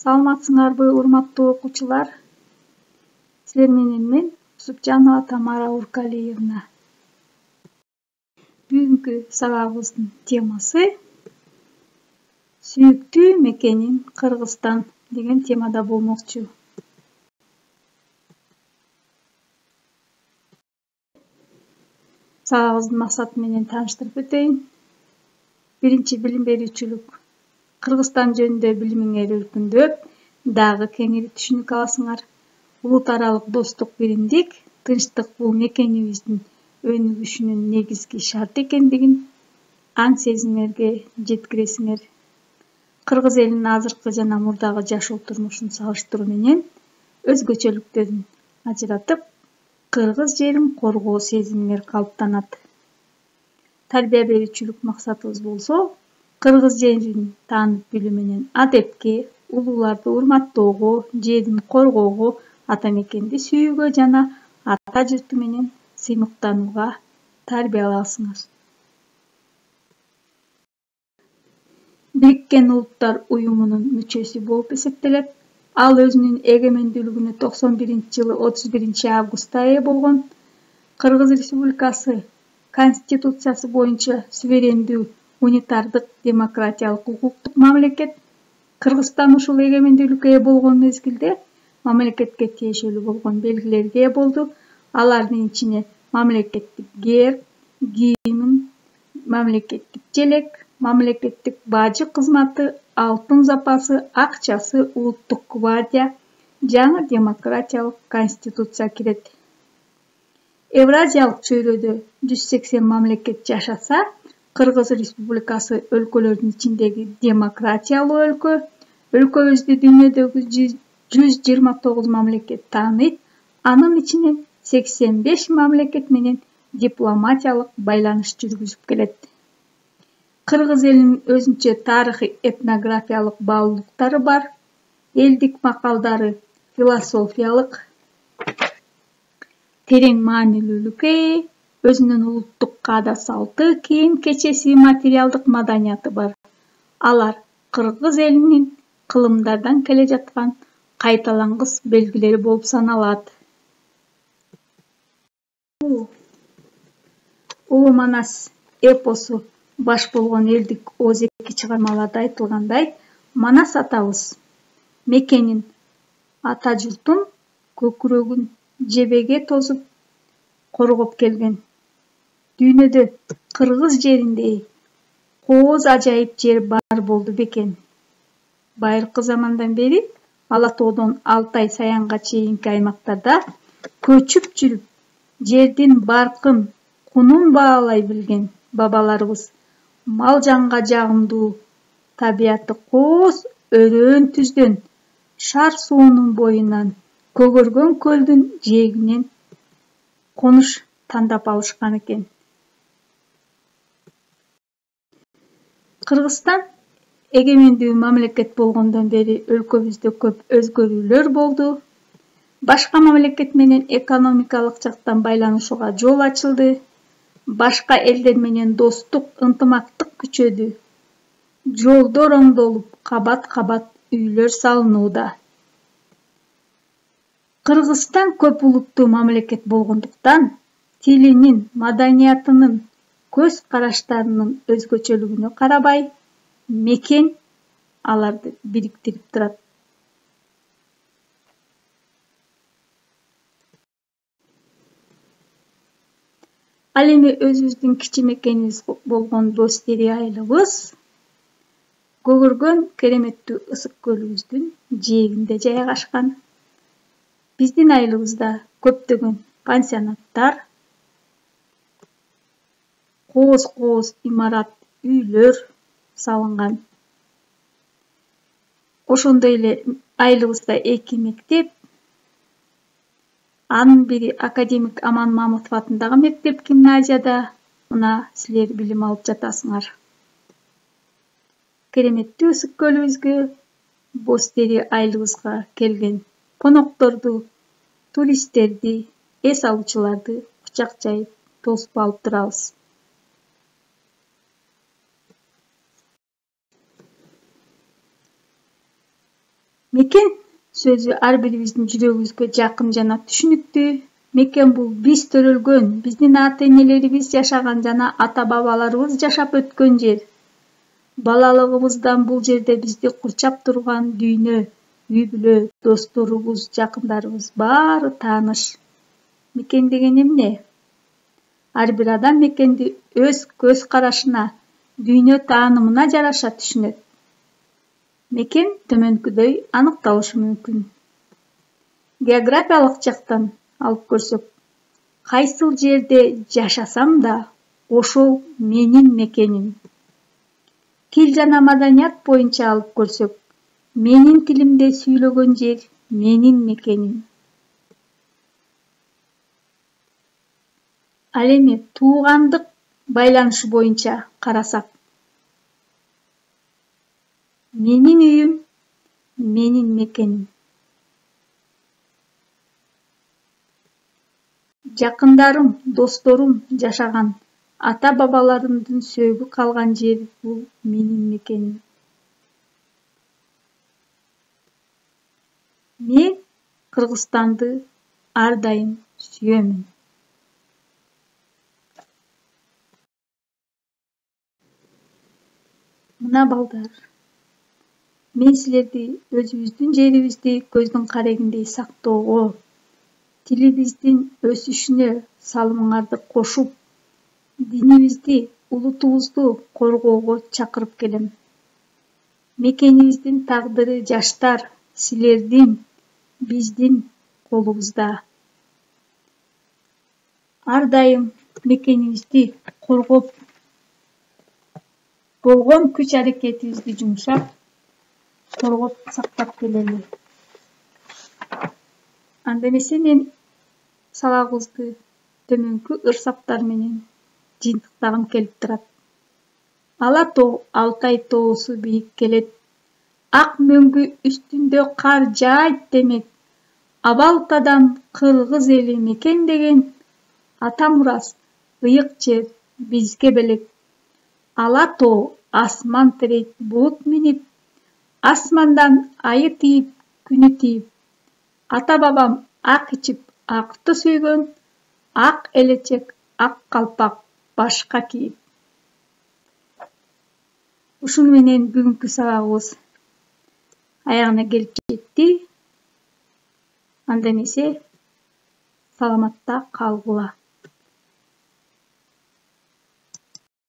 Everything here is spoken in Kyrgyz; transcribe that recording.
Саламатсыңарбы, урматтуу окуучулар? Силер менен мен Субжанова Тамара Уркалиевна. Бүгүнкү сабагыбыздын темасы сүйүктүү мекеним Кыргызстан деген темада болмокчу. Сабагыбыздын максаты менен тааныштырып өтөйүн. Биринчи, билим берүүчүлүк. Кыргызстан жөнүндө билимиңер өркүндөп, дагы кеңири түшүнүк аласыңар. Улут аралык достук, биримдик, тынчтык бул мекенибиздин өнүгүшүнүн негизги шарты экендигин аң сезимерге жеткиресиңер. Кыргыз элинин азыркы жана мурдагы жашоо турмушун салыштыруу менен өзгөчөлүктөрүн ажыратып, кыргыз жерин коргоо сезимиңер калыптанат. Тарбия берүүчүлүк максатыбыз болсо, кыргыз жерин таанып билүү менен адепке, улууларды урматтоого, жерин коргоого, ата мекенди сүйүүгө жана ата журту менен сыймыктанууга тарбияласыңар. Бириккен Улуттар Уюмунун мүчөсү болуп эсептелет. Ал өзүнүн эгемендүүлүгүнө 91-жылы 31 августта ээ болгон. Кыргыз Республикасы Конституциясы боюнча суверендүү, унитардык, демократиялык, укуктук мамлекет. Кыргызстан ушул эгемендүүлүккө ээ болгон мезгилде мамлекетке тиешелүү болгон белгилерге ээ болду. Алардын ичине мамлекеттик герб, гимн, мамлекеттик желек, мамлекеттик бажы кызматы, алтын запасы, акчасы, улуттук гвардия, жаңы демократиялык конституция кирет. Евразиялык чөйрөдө 180 мамлекет жашаса, Кыргыз Республикасы өлкөлөрдүн ичиндеги демократиялуу өлкө. Өлкөбүздү дүйнөдөгү 129 мамлекет тааныйт. Анын ичинен 85 мамлекет менен дипломатиялык байланыш жүргүзүп келет. Кыргыз элинин өзүнчө тарыхый этнографиялык баалуулуктары бар. Элдик макалдары философиялык терең маанилүүлүккө ээ, өзүнүн улуттук каада-салты, кийим-кечеси, материалдык маданияты бар. Алар кыргыз элинин кылымдардан келе жаткан кайталангыс белгилери болуп саналат. Улуу Манас эпосу баш болгон элдик озеки чыгармаларда айтылгандай, Манас атабыз мекенин, ата журтун, көкүрөгүн жебеге тосуп коргоп келген. Дүйнөдө кыргыз жериндей кооз ажайып жер бар болду бекен. Байыркы замандан бери Ала тоодон Алтай Саянга чейинки аймактарда көчүп жүрүп, жердин баркын, кунун баалай билген бабаларыбыз мал жанга жагымдуу, табияты кооз өрөөн түздөн, шар суунун боюнан, көгөргөн көлдүн жээгинен конуш тандап алышкан экен. Кыргызстан эгемендүү мамлекет болгондон бери өлкөбүздө көп өзгөрүүлөр болду. Башка мамлекет менен экономикалык жактан байланышууга жол ачылды. Башка элдер менен достук, ынтымактык күчөдү. Жолдор оңдолуп, кабат-кабат үйлөр салынууда. Кыргызстан көп улуттуу мамлекет болгондуктан, тилинин, маданиятынын, көз караштарынын өзгөчөлүгүнө карабай, мекен аларды бириктирип турат. Ал эми өзүбүздүн кичи мекенибиз болгон Достери айылыбыз көгөргөн кереметтүү ысык көлүбүздүн жээгинде жайгашкан. Биздин айылыбызда көптөгөн пансионаттар, кооз имарат, үйлөр салынган. Ошондой эле айылыбызда 2 мектеп, анын бири академик Аман Мамытов атындагы мектеп гимназияда мына силер билим алып жатасыңар. Кереметтүү ысык көлүбүзгө, Достери айылыбызга келген конокторду, туристтерди, эс алуучуларды кучак жайып тосуп алып турабыз. Мекен сөзү ар бирибиздин жүрөгүбүзгө жакын жана түшүнүктүү. Мекен бул биз төрөлгөн, биздин ата-энелерибиз жашаган жана ата-бабаларыбыз жашап өткөн жер. Балалыгыбыздан бул жерде бизди курчап турган дүйнө, үй-бүлө, досторубуз, жакындарыбыз баары тааныш. Мекен деген эмне? Ар бир адам мекенди өз көз карашына, дүйнө таанымына жараша түшүнөт. Мекен төмөнкүдөй аныкталышы мүмкүн. Географиялык жактан алып көрсөк, кайсыл жерде жашасам да, ошол менин мекеним. Тил жана маданият боюнча алып көрсөк, менин тилимде сүйлөгөн жер менин мекеним. Ал эми туугандык байланышы боюнча карасак, менин үйүм, менин мекеним. Жакындарым, досторум жашаган, ата-бабаларымдын сөөгү калган жер бул менин мекеним. Мен Кыргызстанды ар дайым сүйөмүн. Мына балдар, мен силерди өзүбүздүн жерибизди көздүн карегиндей сактоого, тилибиздин өсүшүнө салымыңарды кошуп, динибизди, улутубузду коргоого чакырып келем. Мекенибиздин тагдыры жаштар, силердин, биздин колубузда. Ар дайым мекенибизди коргоп, болгон күч-аракетибизди жумшап, коргоп сактап келели. Анда эмесе мен сабагыбызды төмөнкү ырсаптар менен жыйынтыктагым келип турат. Ала тоо Алтай тоосу бийиккелет, ак мөңгү үстүндө кар жаайт демек, Абалтадан кыргыз эли мекен деген, ата мурас, ыйык жер бизге белек. Ала тоо асман тирейт булут минип, асмандан айы тийип, күнү тийип. Ата-бабам ак ичип, акты сүйгөн, ак элечек, ак калпак башка кийип. Ушуну менен бүгүнкү сабагыбыз аягына келип жетти. Анда эмесе саламатта калгыла.